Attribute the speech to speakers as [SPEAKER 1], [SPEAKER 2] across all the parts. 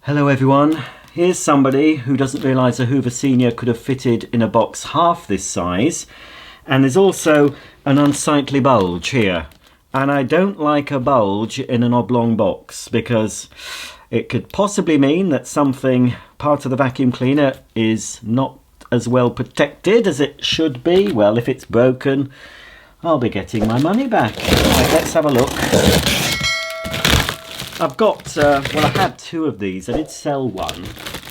[SPEAKER 1] Hello everyone, here's somebody who doesn't realise a Hoover Senior could have fitted in a box half this size, and there's also an unsightly bulge here, and I don't like a bulge in an oblong box because it could possibly mean that something, part of the vacuum cleaner, is not as well protected as it should be. Well, if it's broken, I'll be getting my money back. Right, let's have a look. I've got, well, I had two of these. I did sell one.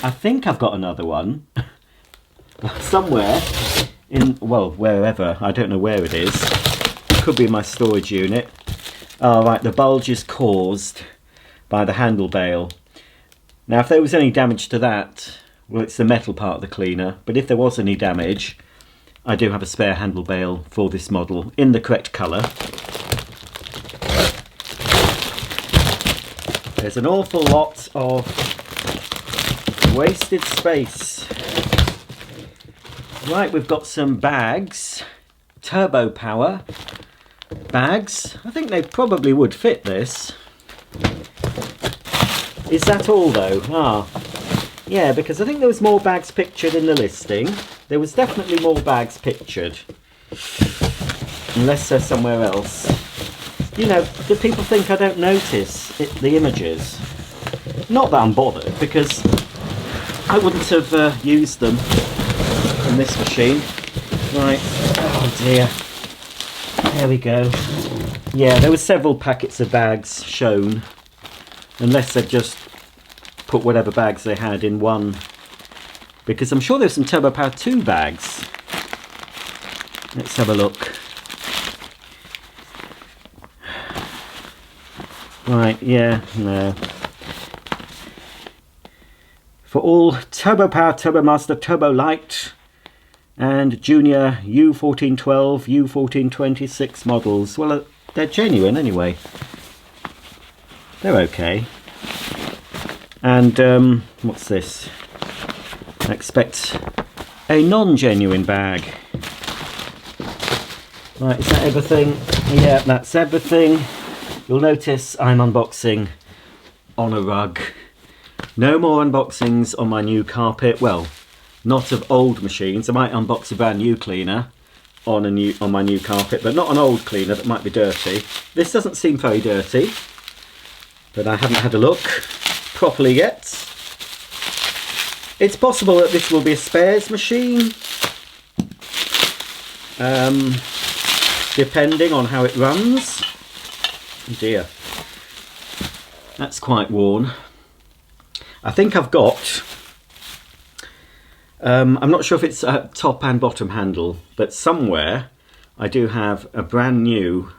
[SPEAKER 1] I think I've got another one somewhere in, well, wherever. I don't know where it is. It could be in my storage unit. Oh, right, the bulge is caused by the handle bail. Now, if there was any damage to that, well, it's the metal part of the cleaner. But if there was any damage, I do have a spare handle bail for this model in the correct colour. There's an awful lot of wasted space. Right, we've got some bags, turbo power bags. I think they probably would fit this. Is that all though? Ah, yeah, because I think there was more bags pictured in the listing. There was definitely more bags pictured, unless they're somewhere else. You know, do people think I don't notice the images? Not that I'm bothered, because I wouldn't have used them in this machine. Right, oh dear. There we go. Yeah, there were several packets of bags shown, unless they've just put whatever bags they had in one. Because I'm sure there's some Turbo Power 2 bags. Let's have a look. Right, yeah, no. For all Turbo Power, Turbo Master, Turbo Light and Junior U1412, U1426 models. Well, they're genuine anyway. They're okay. And what's this? I expect a non-genuine bag. Right, is that everything? Yeah, that's everything. You'll notice I'm unboxing on a rug. No more unboxings on my new carpet. Well, not of old machines. I might unbox a brand new cleaner on my new carpet, but not an old cleaner that might be dirty. This doesn't seem very dirty, but I haven't had a look properly yet. It's possible that this will be a spares machine, depending on how it runs. Oh dear, that's quite worn. I think I've got, I'm not sure if it's a top and bottom handle, but somewhere I do have a brand new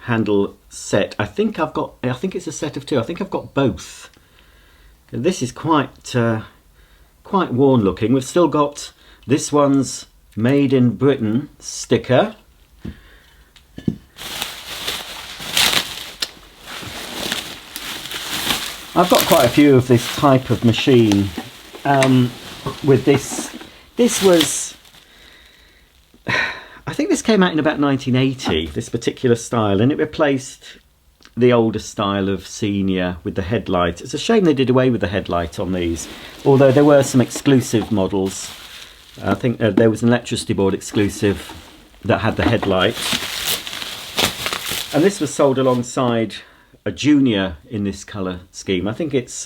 [SPEAKER 1] handle set. I think it's a set of two. I think I've got both. This is quite worn looking. We've still got this one's Made in Britain sticker. I've got quite a few of this type of machine. With this was, I think this came out in about 1980, this particular style, and it replaced the older style of Senior with the headlight. It's a shame they did away with the headlight on these, although there were some exclusive models. I think there was an electricity board exclusive that had the headlight, and this was sold alongside a Junior in this colour scheme. I think it's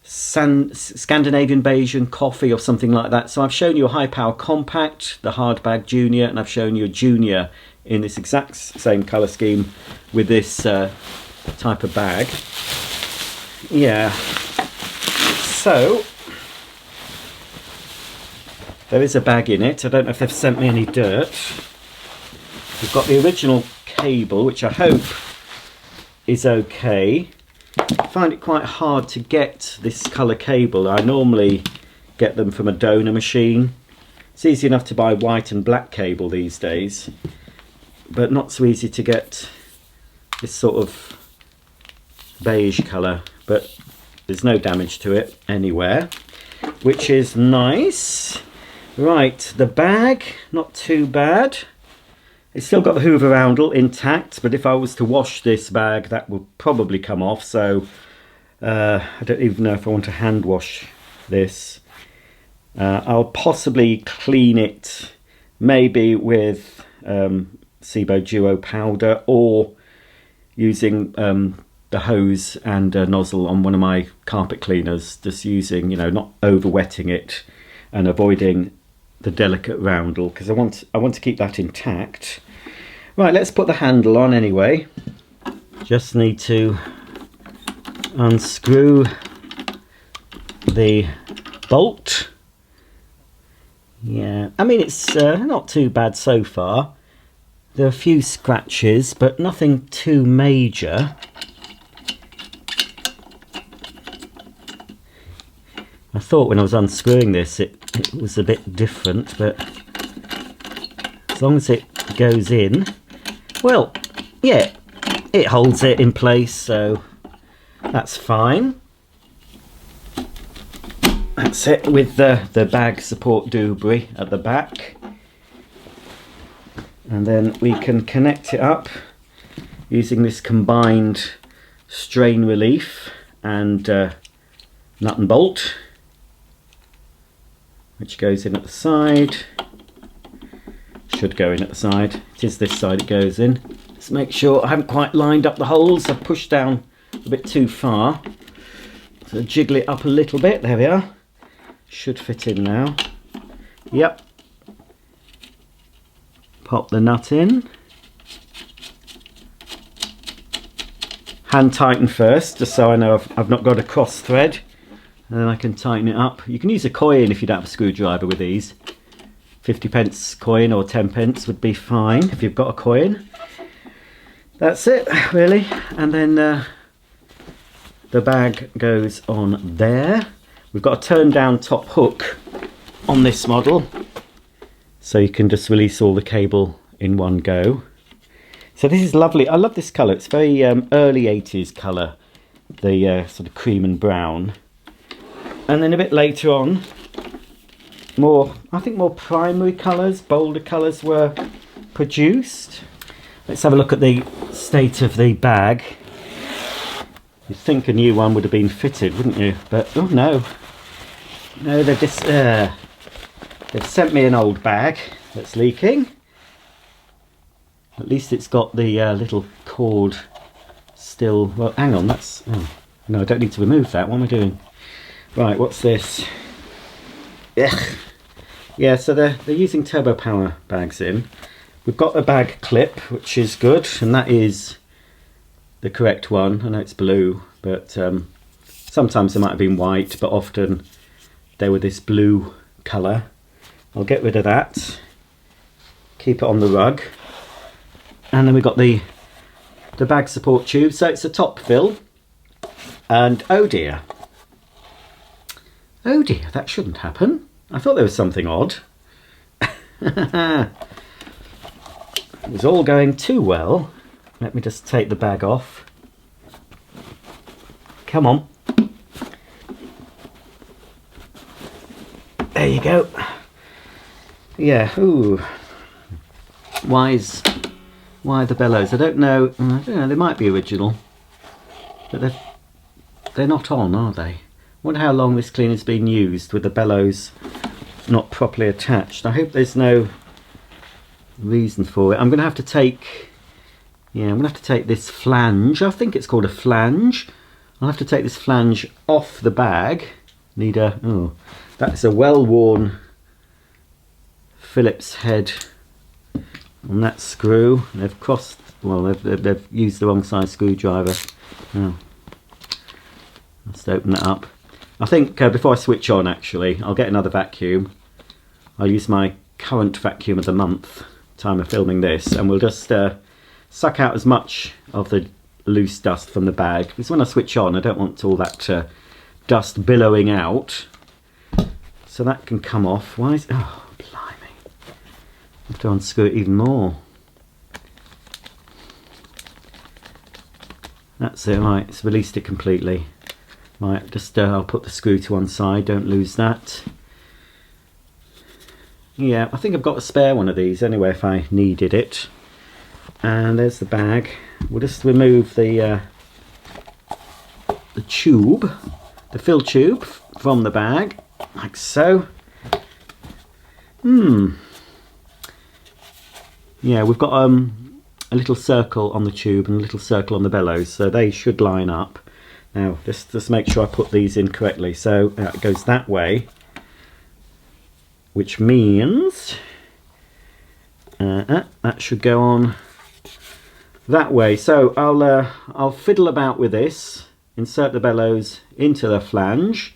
[SPEAKER 1] Scandinavian beige and coffee or something like that. So I've shown you a high power compact, the hardbag Junior, and I've shown you a Junior in this exact same colour scheme with this type of bag. Yeah, so there is a bag in it. I don't know if they've sent me any dirt. We've got the original cable, which I hope is okay. I find it quite hard to get this colour cable. I normally get them from a donor machine. It's easy enough to buy white and black cable these days, but not so easy to get this sort of beige colour. But there's no damage to it anywhere, which is nice. Right, the bag, not too bad. It's still got the Hoover roundel intact, but if I was to wash this bag, that would probably come off. So I don't even know if I want to hand wash this. I'll possibly clean it maybe with Sebo Duo powder, or using the hose and nozzle on one of my carpet cleaners, just using, you know, not over wetting it and avoiding the delicate roundel, because I want to keep that intact. Right, let's put the handle on anyway. Just need to unscrew the bolt. Yeah, I mean, it's not too bad so far. There are a few scratches, but nothing too major. I thought when I was unscrewing this it was a bit different, but as long as it goes in, well, yeah, it holds it in place, so that's fine. That's it with the bag support doobry at the back. And then we can connect it up using this combined strain relief and nut and bolt, which goes in at the side. Should go in at the side. It is this side it goes in. Let's make sure I haven't quite lined up the holes. I've pushed down a bit too far. So jiggle it up a little bit. There we are. Should fit in now. Yep. Pop the nut in. Hand tighten first, just so I know I've not got a cross thread. And then I can tighten it up. You can use a coin if you don't have a screwdriver with these. 50p coin or 10p would be fine if you've got a coin. That's it, really. And then the bag goes on there. We've got a turn down top hook on this model, so you can just release all the cable in one go. So this is lovely. I love this colour. It's very early 80s colour, the sort of cream and brown. And then a bit later on, I think more primary colours, bolder colours were produced. Let's have a look at the state of the bag. You'd think a new one would have been fitted, wouldn't you? But oh no. No, they've just they've sent me an old bag that's leaking. At least it's got the little cord still. Well, hang on, that's... Oh, no, I don't need to remove that. What am I doing? Right, what's this? Ugh. Yeah, so they're using turbo power bags in. We've got a bag clip, which is good, and that is the correct one. I know it's blue, but sometimes they might have been white, but often they were this blue colour. I'll get rid of that. Keep it on the rug. And then we've got the bag support tube. So it's a top fill. And oh dear. Oh dear, that shouldn't happen. I thought there was something odd. It was all going too well. Let me just take the bag off. Come on. There you go. Yeah, ooh. Why the bellows? I don't know. They might be original. But they're not on, are they? I wonder how long this cleaner's been used with the bellows not properly attached. I hope there's no reason for it. I'm going to have to take... Yeah, I'm going to have to take this flange. I think it's called a flange. I'll have to take this flange off the bag. Need a... Oh, that's a well-worn Phillips head on that screw. They've crossed... Well, they've used the wrong size screwdriver. Oh. Let's open that up. I think before I switch on, actually, I'll get another vacuum. I'll use my current vacuum of the month, time of filming this, and we'll just suck out as much of the loose dust from the bag. Because when I switch on, I don't want all that dust billowing out. So that can come off. Why is... Oh, blimey. I have to unscrew it even more. That's it, right, it's released it completely. Right, just I'll put the screw to one side, don't lose that. Yeah, I think I've got a spare one of these anyway if I needed it. And there's the bag. We'll just remove the tube, the fill tube from the bag, like so. Yeah, we've got a little circle on the tube and a little circle on the bellows, so they should line up. Now, just make sure I put these in correctly. So it goes that way, which means that should go on that way. So I'll fiddle about with this, insert the bellows into the flange,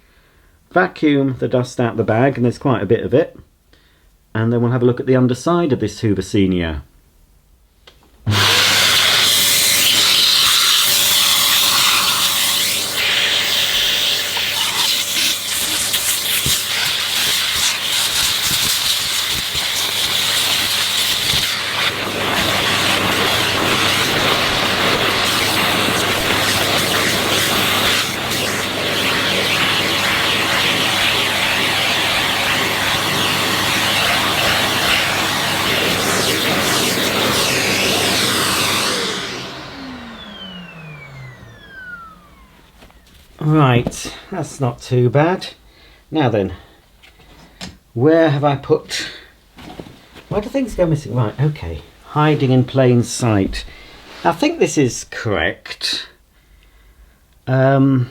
[SPEAKER 1] vacuum the dust out the bag, and there's quite a bit of it, and then we'll have a look at the underside of this Hoover Senior. Right, that's not too bad. Now then, where have I put... Why do things go missing? Right, okay. Hiding in plain sight. I think this is correct. I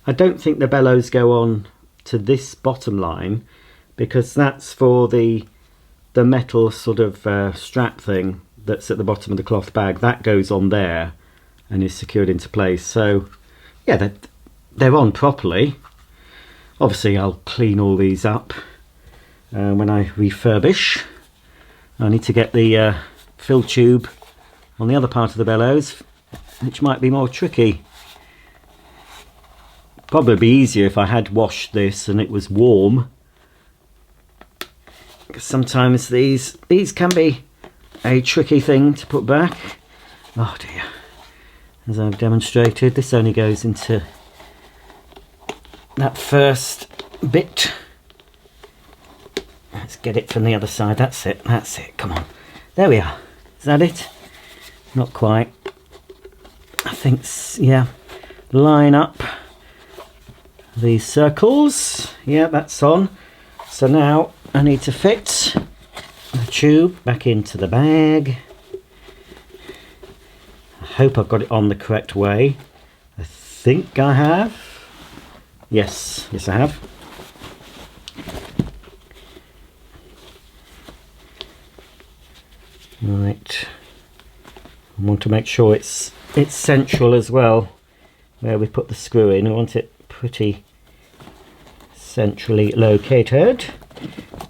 [SPEAKER 1] don't think the bellows go on to this bottom line, because that's for the metal sort of strap thing that's at the bottom of the cloth bag. That goes on there and is secured into place. So yeah, they're on properly. Obviously I'll clean all these up when I refurbish. I need to get the fill tube on the other part of the bellows, which might be more tricky. Probably be easier if I had washed this and it was warm, because sometimes these can be a tricky thing to put back. Oh dear. As I've demonstrated, this only goes into that first bit. Let's get it from the other side. That's it, come on. There we are. Is that it? Not quite. I think, yeah. Line up these circles. Yeah, that's on. So now I need to fit the tube back into the bag. I hope I've got it on the correct way. I think I have. Yes, I have. Right. I want to make sure it's central as well, where we put the screw in. I want it pretty centrally located.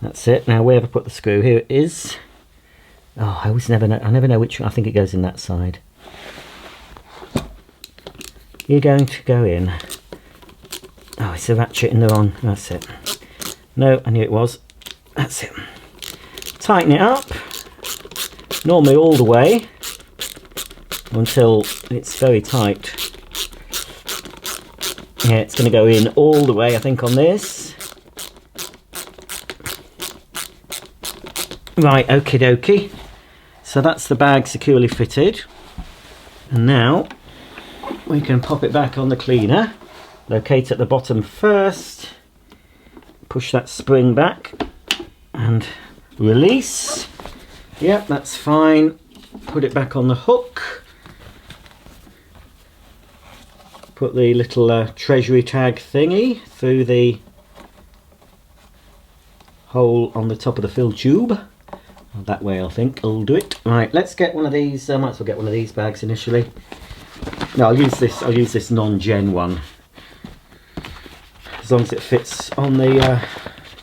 [SPEAKER 1] That's it. Now where have I put the screw? Here it is. Oh, I never know which. I think it goes in that side. You're going to go in. Oh, it's a ratchet in the wrong. That's it. No, I knew it was. That's it. Tighten it up. Normally all the way until it's very tight. Yeah, it's going to go in all the way, I think, on this. Right, okie dokie. So that's the bag securely fitted. And now we can pop it back on the cleaner. Locate at the bottom first. Push that spring back and release. Yep, that's fine. Put it back on the hook. Put the little treasury tag thingy through the hole on the top of the fill tube. That way I think I'll do it. Right, let's get one of these. I might as well get one of these bags initially. No, I'll use this non-gen one. As long as it fits on the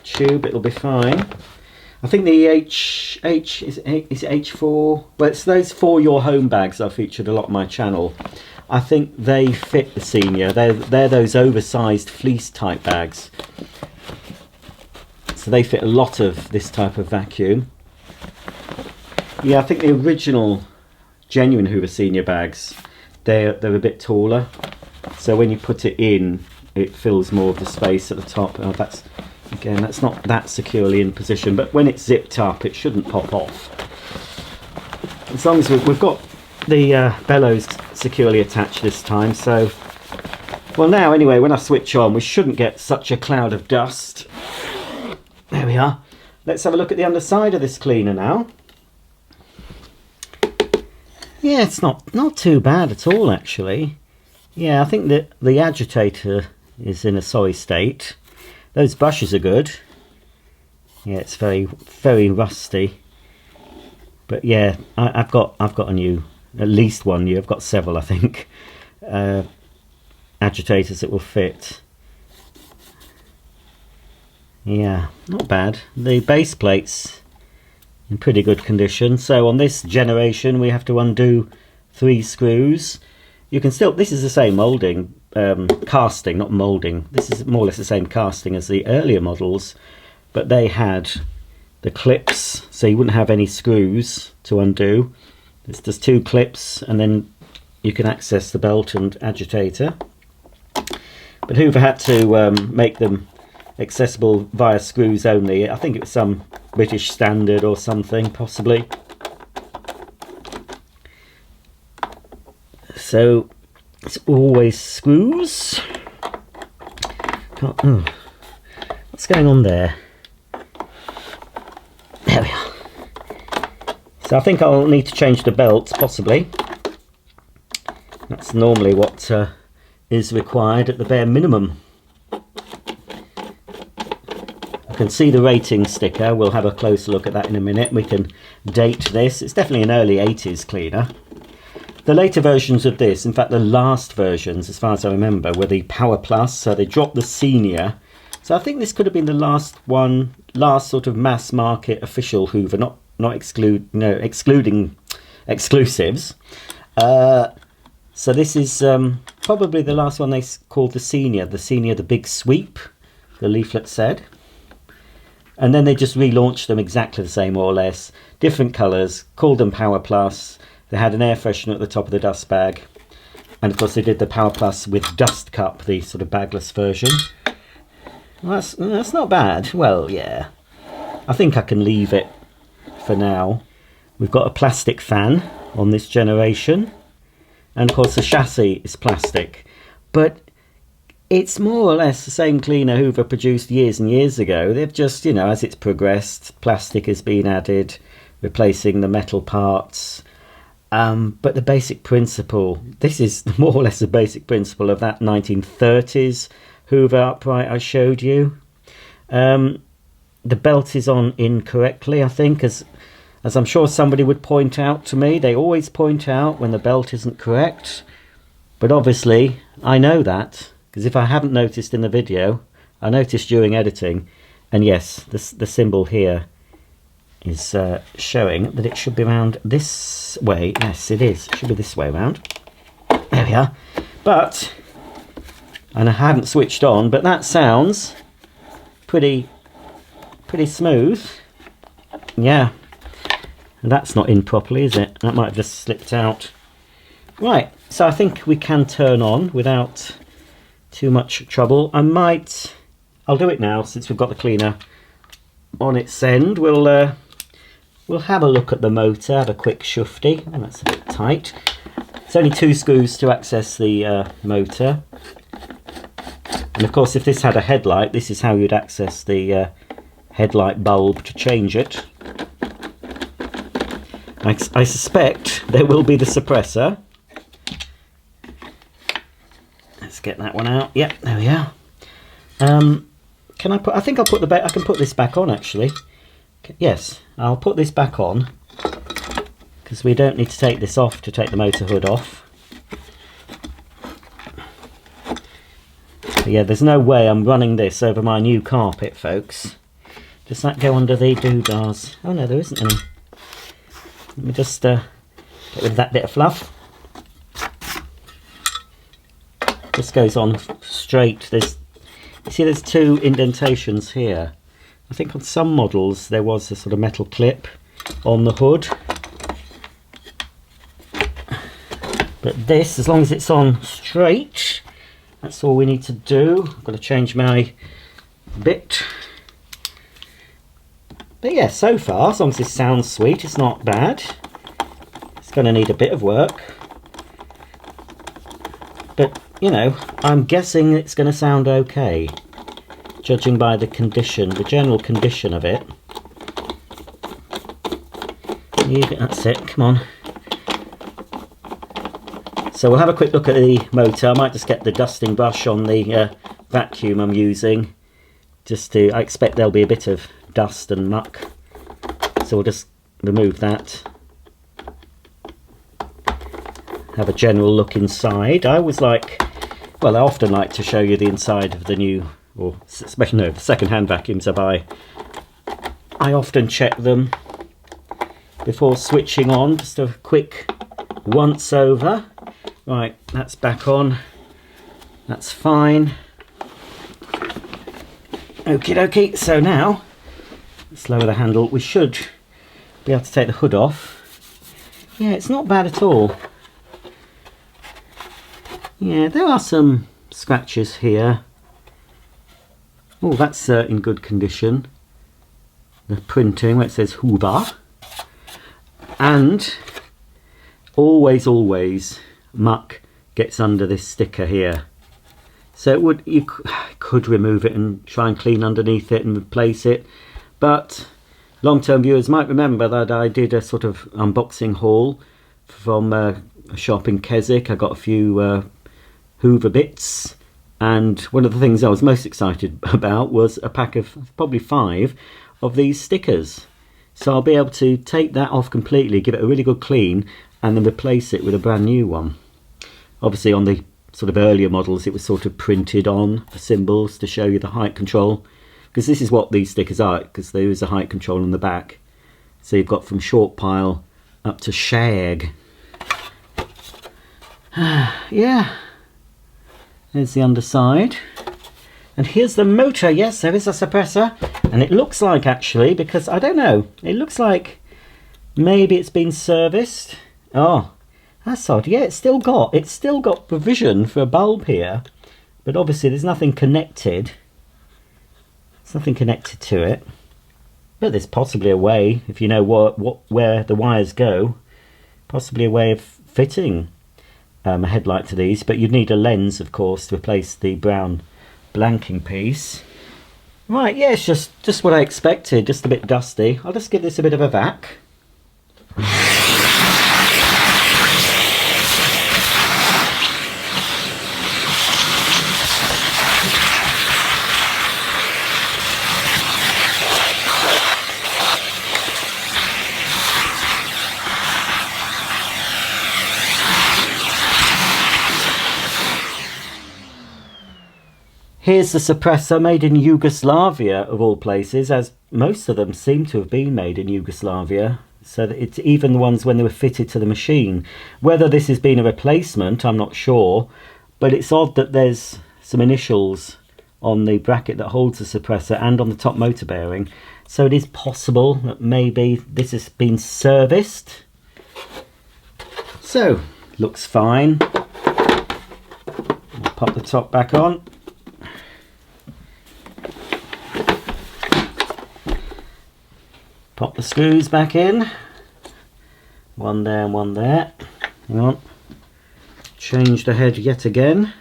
[SPEAKER 1] tube, it'll be fine. I think the is H4. Well, it's those For Your Home bags I've featured a lot on my channel. I think they fit the Senior. They're those oversized fleece type bags. So they fit a lot of this type of vacuum. Yeah, I think the original genuine Hoover Senior bags, they're a bit taller. So when you put it in, it fills more of the space at the top. Oh, that's not that securely in position, but when it's zipped up, it shouldn't pop off. as long as we've got the bellows securely attached this time, so well, now anyway, when I switch on we shouldn't get such a cloud of dust. There we are. Let's have a look at the underside of this cleaner now. Yeah, it's not too bad at all, actually. Yeah, I think that the agitator is in a sorry state. Those brushes are good. Yeah, it's very, very rusty. But yeah, I've got a new, at least one new. I've got several, I think, agitators that will fit. Yeah, not bad. The base plates in pretty good condition. So on this generation we have to undo 3 screws. You can still, this is the same moulding, casting, not moulding. This is more or less the same casting as the earlier models, but they had the clips, so you wouldn't have any screws to undo. It's just 2 clips, and then you can access the belt and agitator. But Hoover had to make them accessible via screws only. I think it was some British standard or something, possibly. So it's always screws. What's going on there? There we are. So I think I'll need to change the belts, possibly. That's normally what is required at the bare minimum. You can see the rating sticker. We'll have a closer look at that in a minute. We can date this. It's definitely an early 80s cleaner. The later versions of this, in fact the last versions as far as I remember, were the Power Plus, so they dropped the Senior. So I think this could have been the last sort of mass market official Hoover, not excluding exclusives. So this is probably the last one they called the Senior, the Big Sweep, the leaflet said. And then they just relaunched them exactly the same, more or less. Different colours, called them Power Plus. They had an air freshener at the top of the dust bag. And of course they did the Power Plus with Dust Cup, the sort of bagless version. Well, that's not bad. Well, yeah. I think I can leave it for now. We've got a plastic fan on this generation. And of course the chassis is plastic. But it's more or less the same cleaner Hoover produced years and years ago. They've just, as it's progressed, plastic has been added, replacing the metal parts. But the basic principle, this is more or less the basic principle of that 1930s Hoover upright I showed you. The belt is on incorrectly, I think, as I'm sure somebody would point out to me. They always point out when the belt isn't correct. But obviously, I know that. Because if I haven't noticed in the video, I noticed during editing, and yes, the symbol here is showing that it should be around this way. Yes, it is. It should be this way around. There we are. But, and I haven't switched on, but that sounds pretty smooth. Yeah. And that's not in properly, is it? That might have just slipped out. Right, so I think we can turn on without too much trouble. I'll do it now since we've got the cleaner on its end. We'll have a look at the motor, have a quick shufty, and that's a bit tight. It's only 2 screws to access the motor. And of course if this had a headlight, this is how you'd access the headlight bulb to change it. I suspect there will be the suppressor. Let's get that one out. Yep, there we are. Can I put? I think I'll put I can put this back on actually. Yes, I'll put this back on because we don't need to take this off to take the motor hood off. But yeah, there's no way I'm running this over my new carpet, folks. Does that go under the doodahs? Oh no, there isn't any. Let me just get rid of that bit of fluff. This goes on straight. You see there's 2 indentations here. I think on some models there was a sort of metal clip on the hood. But this, as long as it's on straight, that's all we need to do. I've got to change my bit. But yeah, so far, as long as this sounds sweet, it's not bad. going to need a bit of work. But, you know, I'm guessing it's going to sound okay, judging by the condition, the general condition of it. That's it, come on. So we'll have a quick look at the motor. I might just get the dusting brush on the vacuum I'm using. I expect there'll be a bit of dust and muck. So we'll just remove that. Have a general look inside. I often like to show you the inside of the new, or especially the second-hand vacuums I buy. I often check them before switching on, just a quick once over. Right, that's back on. That's fine. Okie dokie, so now, let's lower the handle. We should be able to take the hood off. Yeah, it's not bad at all. Yeah, there are some scratches here. Oh, that's in good condition. The printing where it says Hoover. And always muck gets under this sticker here. So you could remove it and try and clean underneath it and replace it. But long-term viewers might remember that I did a sort of unboxing haul from a shop in Keswick. I got a few Hoover bits, and one of the things I was most excited about was a pack of probably 5 of these stickers. So I'll be able to take that off completely, give it a really good clean, and then replace it with a brand new one. Obviously on the sort of earlier models it was sort of printed on the symbols to show you the height control, because this is what these stickers are, because there is a height control on the back. So you've got from short pile up to shag. Yeah. There's the underside. And here's the motor. Yes, there is a suppressor. And it looks like, actually, because I don't know, it looks like maybe it's been serviced. Oh, that's odd. Yeah, it's still got provision for a bulb here. But obviously there's nothing connected. There's nothing connected to it. But there's possibly a way, if you know where the wires go, possibly a way of fitting a headlight to these, but you'd need a lens, of course, to replace the brown blanking piece. Right, yeah, it's just what I expected, just a bit dusty. I'll just give this a bit of a vac. Here's the suppressor, made in Yugoslavia of all places, as most of them seem to have been made in Yugoslavia. So that it's even the ones when they were fitted to the machine. Whether this has been a replacement, I'm not sure, but it's odd that there's some initials on the bracket that holds the suppressor and on the top motor bearing. So it is possible that maybe this has been serviced. So, looks fine. I'll pop the top back on. Pop the screws back in. One there and one there. Hang on. Change the head yet again.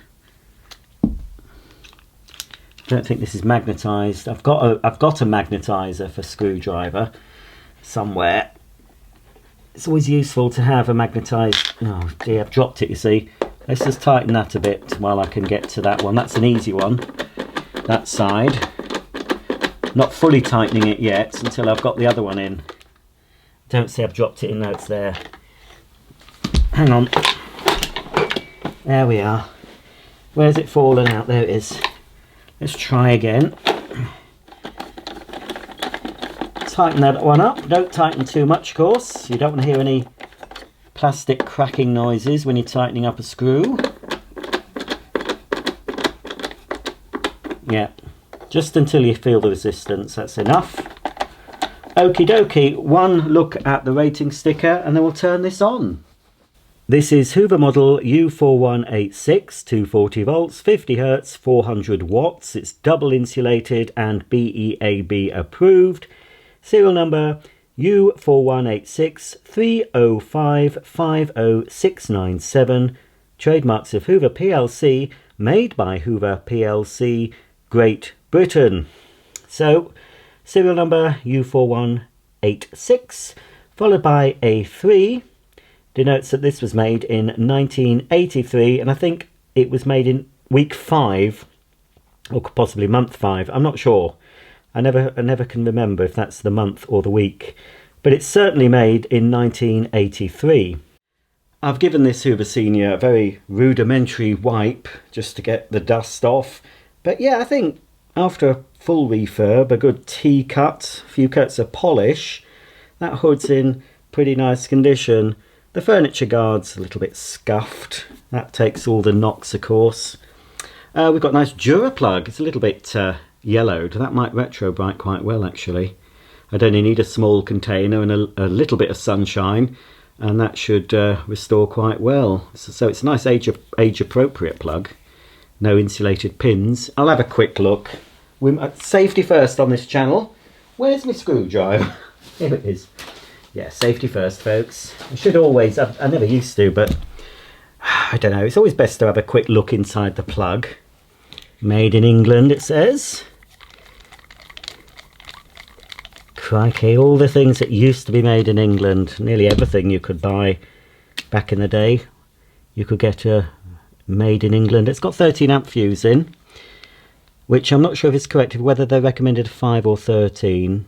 [SPEAKER 1] Don't think this is magnetised. I've got a magnetiser for screwdriver somewhere. It's always useful to have a magnetised. Oh dear, I've dropped it, you see. Let's just tighten that a bit while I can get to that one. That's an easy one. That side. Not fully tightening it yet until I've got the other one in. Don't see I've dropped it in, now it's there. Hang on. There we are. Where's it fallen out? There it is. Let's try again. Tighten that one up. Don't tighten too much, of course. You don't want to hear any plastic cracking noises when you're tightening up a screw. Yeah. Just until you feel the resistance, that's enough. Okie dokie, one look at the rating sticker and then we'll turn this on. This is Hoover model U4186, 240 volts, 50 Hz, 400 watts. It's double insulated and BEAB approved. Serial number U4186 305 50697, trademarks of Hoover plc, made by Hoover plc, Great Britain. So serial number U4186 followed by A3 denotes that this was made in 1983, and I think it was made in week 5 or possibly month 5. I'm not sure. I never can remember if that's the month or the week, but it's certainly made in 1983. I've given this Hoover Senior a very rudimentary wipe just to get the dust off, but yeah, I think after a full refurb, a good T-cut, a few coats of polish, that hood's in pretty nice condition. The furniture guard's a little bit scuffed. That takes all the knocks, of course. We've got a nice Dura plug. It's a little bit yellowed. That might retro bright quite well, actually. I'd only need a small container and a little bit of sunshine, and that should restore quite well. So it's a nice age-appropriate plug. No insulated pins. I'll have a quick look. Safety first on this channel. Where's my screwdriver? Here it is. Yeah, safety first, folks. I should always, I never used to, but I don't know. It's always best to have a quick look inside the plug. Made in England, it says. Crikey, all the things that used to be made in England. Nearly everything you could buy back in the day, you could get made in England. It's got 13 amp fuse in, which I'm not sure if it's correct, whether they recommended 5 or 13.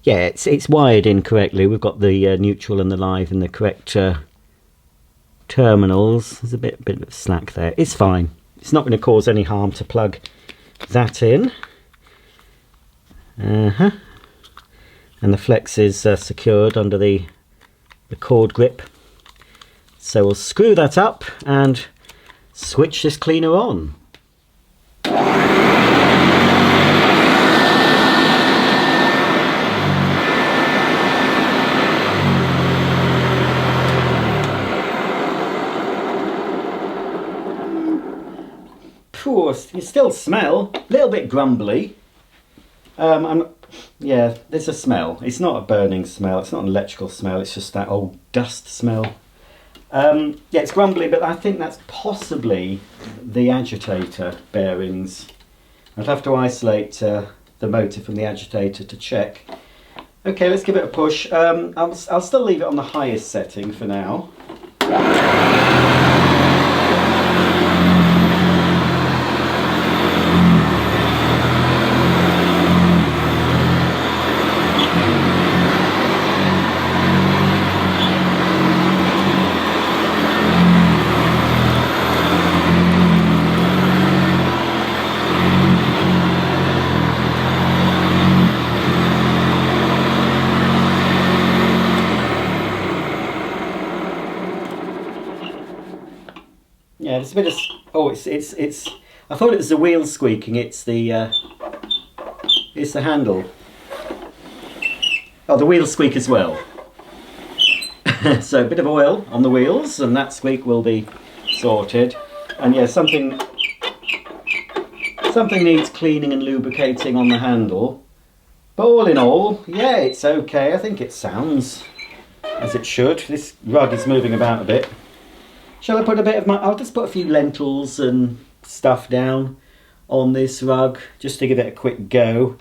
[SPEAKER 1] Yeah, it's wired in correctly. We've got the neutral and the live in the correct terminals. There's a bit of slack there. It's fine. It's not going to cause any harm to plug that in. And the flex is secured under the cord grip. So we'll screw that up and switch this cleaner on. You still smell a little bit grumbly. Yeah, there's a smell. It's not a burning smell, it's not an electrical smell, it's just that old dust smell. Yeah, it's grumbly, but I think that's possibly the agitator bearings. I'd have to isolate the motor from the agitator to check. Okay, let's give it a push. I'll still leave it on the highest setting for now. Yeah, there's a bit of, oh, it's. I thought it was the wheel squeaking. It's the handle. Oh, the wheels squeak as well. So a bit of oil on the wheels, and that squeak will be sorted. And yeah, something needs cleaning and lubricating on the handle. But all in all, yeah, it's okay. I think it sounds as it should. This rug is moving about a bit. Shall I put a bit of I'll just put a few lentils and stuff down on this rug just to give it a quick go.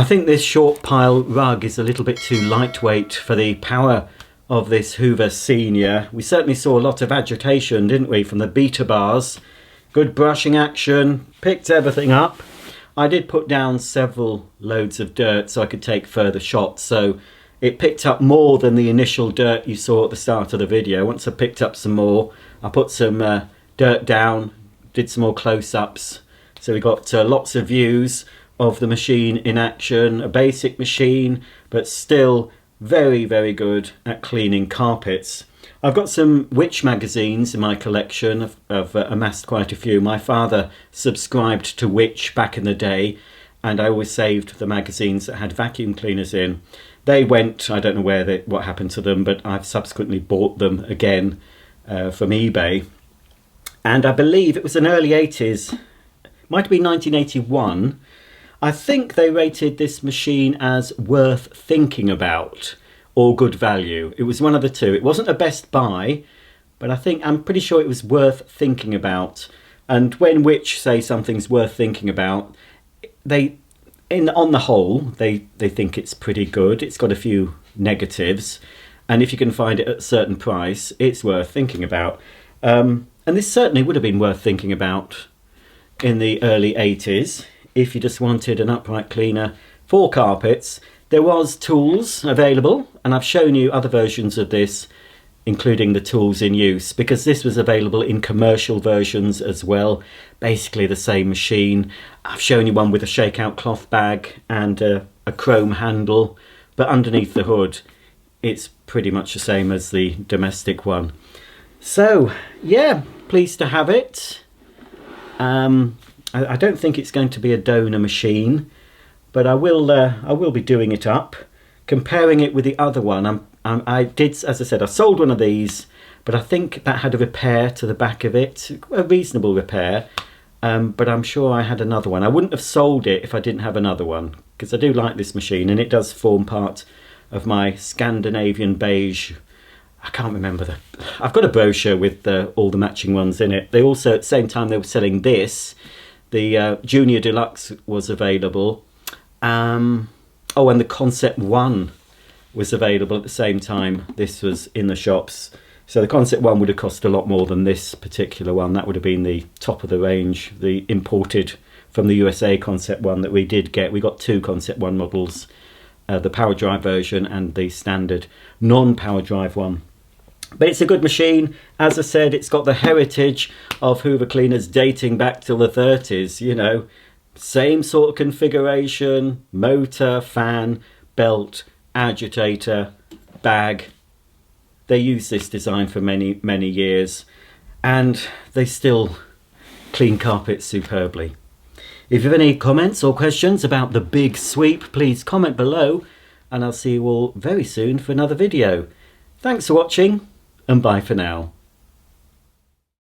[SPEAKER 1] I think this short pile rug is a little bit too lightweight for the power of this Hoover Senior. We certainly saw a lot of agitation, didn't we, from the beta bars. Good brushing action, picked everything up. I did put down several loads of dirt so I could take further shots, so it picked up more than the initial dirt you saw at the start of the video. Once I picked up some more, I put some dirt down, did some more close-ups. So we got lots of views of the machine in action, a basic machine, but still very, very good at cleaning carpets. I've got some witch magazines in my collection. I've amassed quite a few. My father subscribed to Witch back in the day, and I always saved the magazines that had vacuum cleaners in. They went, I don't know what happened to them, but I've subsequently bought them again from eBay. And I believe it was in early 80s, might have been 1981. I think they rated this machine as worth thinking about or good value. It was one of the two. It wasn't a best buy, but I'm pretty sure it was worth thinking about. And when Witch say something's worth thinking about, on the whole, they think it's pretty good. It's got a few negatives, and if you can find it at a certain price, it's worth thinking about. And this certainly would have been worth thinking about in the early 80s if you just wanted an upright cleaner for carpets. There was tools available, and I've shown you other versions of this, including the tools in use, because this was available in commercial versions as well. Basically the same machine. I've shown you one with a shakeout cloth bag and a chrome handle, but underneath the hood it's pretty much the same as the domestic one. So yeah, pleased to have it. I don't think it's going to be a donor machine, but I will be doing it up, comparing it with the other one. I did, as I said, I sold one of these, but I think that had a repair to the back of it, a reasonable repair. But I'm sure I had another one. I wouldn't have sold it if I didn't have another one, because I do like this machine, and it does form part of my Scandinavian beige. I can't remember I've got a brochure with all the matching ones in it. They also, at the same time they were selling this, the Junior Deluxe was available. Oh, and the Concept 1 was available at the same time this was in the shops. So the Concept 1 would have cost a lot more than this particular one. That would have been the top of the range, the imported from the USA Concept 1 that we did get. We got two Concept 1 models, the power drive version and the standard non-power drive one. But it's a good machine. As I said, it's got the heritage of Hoover cleaners dating back till the 30s, you know. Same sort of configuration, motor, fan, belt, agitator, bag. They used this design for many, many years, and they still clean carpets superbly. If you have any comments or questions about the big sweep, please comment below, and I'll see you all very soon for another video. Thanks for watching, and bye for now.